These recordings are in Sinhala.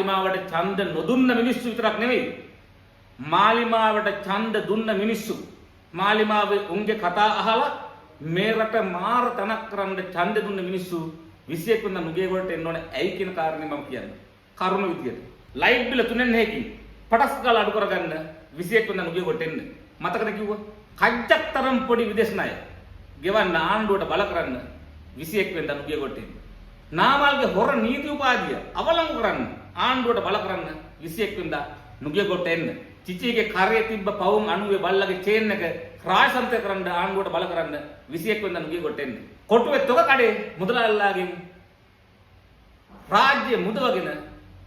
මාලිමාවට ඡන්ද නොදුන්න මිනිස්සු විතරක් නෙවෙයි. මාලිමාවට ඡන්ද දුන්න මිනිස්සු මාලිමාවේ උන්ගේ කතා අහලා මේ රට මාර තනක් කරන්න ඡන්ද දුන්න මිනිස්සු 21 වෙනිදා නුගේගොඩට එන්න ඕනේ. ඇයි කියන කාරණේ මම කියන්නේ. කරුණ විදියට. ලයිට් බිල 3.5කින් පටස් ගාලා අඩු කරගන්න 21 වෙනිදා නුගේගොඩට එන්න. මතකද කිව්වා? කජ්ජක් තරම් පොඩි විදේශ ණය ගෙවන්න ආණ්ඩුවට බල කරන්න 21 වෙනිදා නුගේගොඩට එන්න. නාමල්ගේ හොර නීති උපාධිය අවලංගු කරන්න ආණ්ඩුවට බල කරන්න 21 වෙනිදා නුගේගොඩට එන්න. චිචිගේ කරේ තිබ්බ පවුම් 90 බල්ලගේ චේන් එක රාජසන්තය කරන්න ආණ්ඩුවට බල කරන්න 21 වෙනිදා නුගේගොඩට එන්න. කොටුවේ තොග කඩේ මුදලාල්ලාගෙන් රාජ්‍ය මුදවගෙන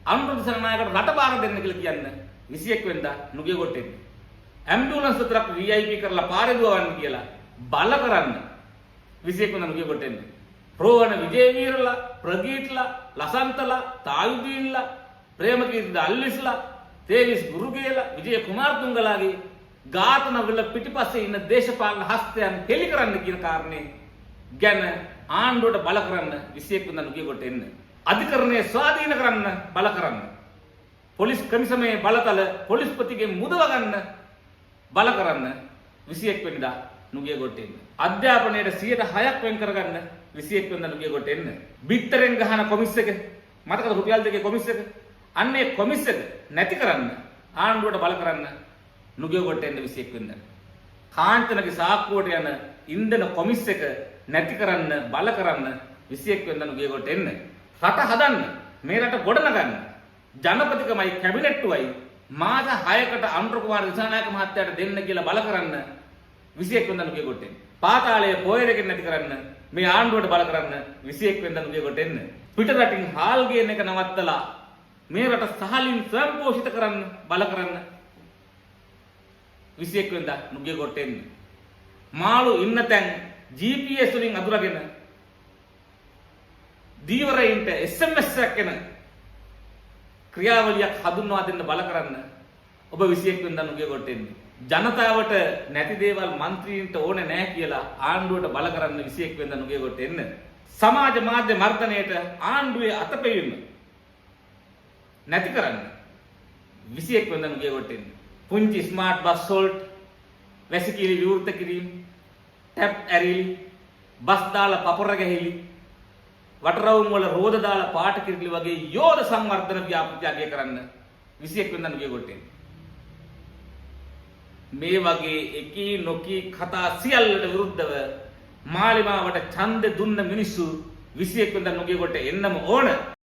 අනුරුද්ධ සේනානායකට රට බාර දෙන්න කියලා කියන්න 21 වෙනිදා නුගේගොඩට එන්න. ඇම්බියුලන්ස් විතරක් VIP කරලා පාරේ දුවවන්න කියලා බල කරන්න 21 වෙනිදා නුගේගොඩට එන්න. රෝහණ විජේවීරලා, ප්‍රගීත්ලා, ලසන්තලා, තායුදීන්ලා, ප්‍රේමකීර්ති අල්විස්ලා, තේවිස් ගුරුගේලා, විජය කුමාරතුංගලාගේ ඝාතන වල පිටිපස්සේ ඉන්න දේශපාලන හස්තයන් හෙලි කරන්න කියන කාරණේ ගැන ආණ්ඩුවට බල කරන්න 21 වෙනිදා නුගේගොඩට එන්න. අධිකරණය ස්වාධීන කරන්න බල කරන්න. පොලිස් කමිසමේ බලතල පොලිස්පතිගේ මුදව ගන්න බල කරන්න 21 වෙනිදා නුගේගොඩට එන්න. අධ්‍යාපනයේ 6% වෙන් කරගන්න 21 වෙනිදා නුගේගොඩට එන්න. බිත්තරෙන් ගහන කොමිස් එක මතකද රුපියල් 2 කොමිස් එක? අන්නේ කොමිස් එක නැති කරන්න ආණ්ඩුවට බල කරන්න නුගේගොඩට එන්න 21 වෙනිදා. කාංචනගේ සාක්කුවට යන ඉන්ධන කොමිස් එක නැති කරන්න බල කරන්න 21 වෙනිදා නුගේගොඩට එන්න. රට හදන්න, මේ රට ගොඩනගන්න ජනපතිකමයි කැබිනට්ටුවයි මාස 6කට අනුර කුමාර දිසානායක මහත්තයාට දෙන්න කියලා බල කරන්න 21 වෙනිදා නුගේගොඩට එන්න. පාතාලයේ පොයරකින් නැති කරන්න මේ ආණ්ඩුවට බල කරන්න 21 වෙනිදා නුගේගොඩට එන්න. පිට රටින් හාල් ගේන එක නවත්තලා මේ රට සහලින් ස්වයංපෝෂිත කරන්න බල කරන්න 21 වෙනිදා නුගේගොඩට එන්න. මාළු ඉන්න තැන් GPS වලින් අඳුරගෙන දීවරයින්ට SMS එකක් එන ක්‍රියාවලියක් හඳුන්වා දෙන්න බල කරන්න ඔබ 21 වෙනිදා නුගේගොඩට එන්න. ජනතාවට නැති දේවල් മന്ത്രීන්ට ඕනේ නැහැ කියලා ආණ්ඩුවට බල කරන්න 21 වෙනිදා නුගේගොඩට එන්න. සමාජ මාධ්‍ය මර්ධනයේට ආණ්ඩුවේ අතපෙවීම නැති කරන්න 21 වෙනිදා නුගේගොඩට එන්න. පුංචි ස්මාර්ට් බස් වලට වැසිකිලි විවෘත කිරීම, ටැප් ඇරිලි, බස් දාලා පපොර ගැහිලි, වටරවුම් වල රෝද දාලා පාට කිරිලි වගේ යෝධ සංවර්ධන ව්‍යාපෘතිය කරන්න 21 වෙනිදා නුගේගොඩට එන්න. මේ වගේ එකී නොකී කතා සියල්ලට විරුද්ධව මාලිමාවට ඡන්ද දුන්න මිනිස්සු 21 වෙනිදා නුගේගොඩට එන්නම ඕන.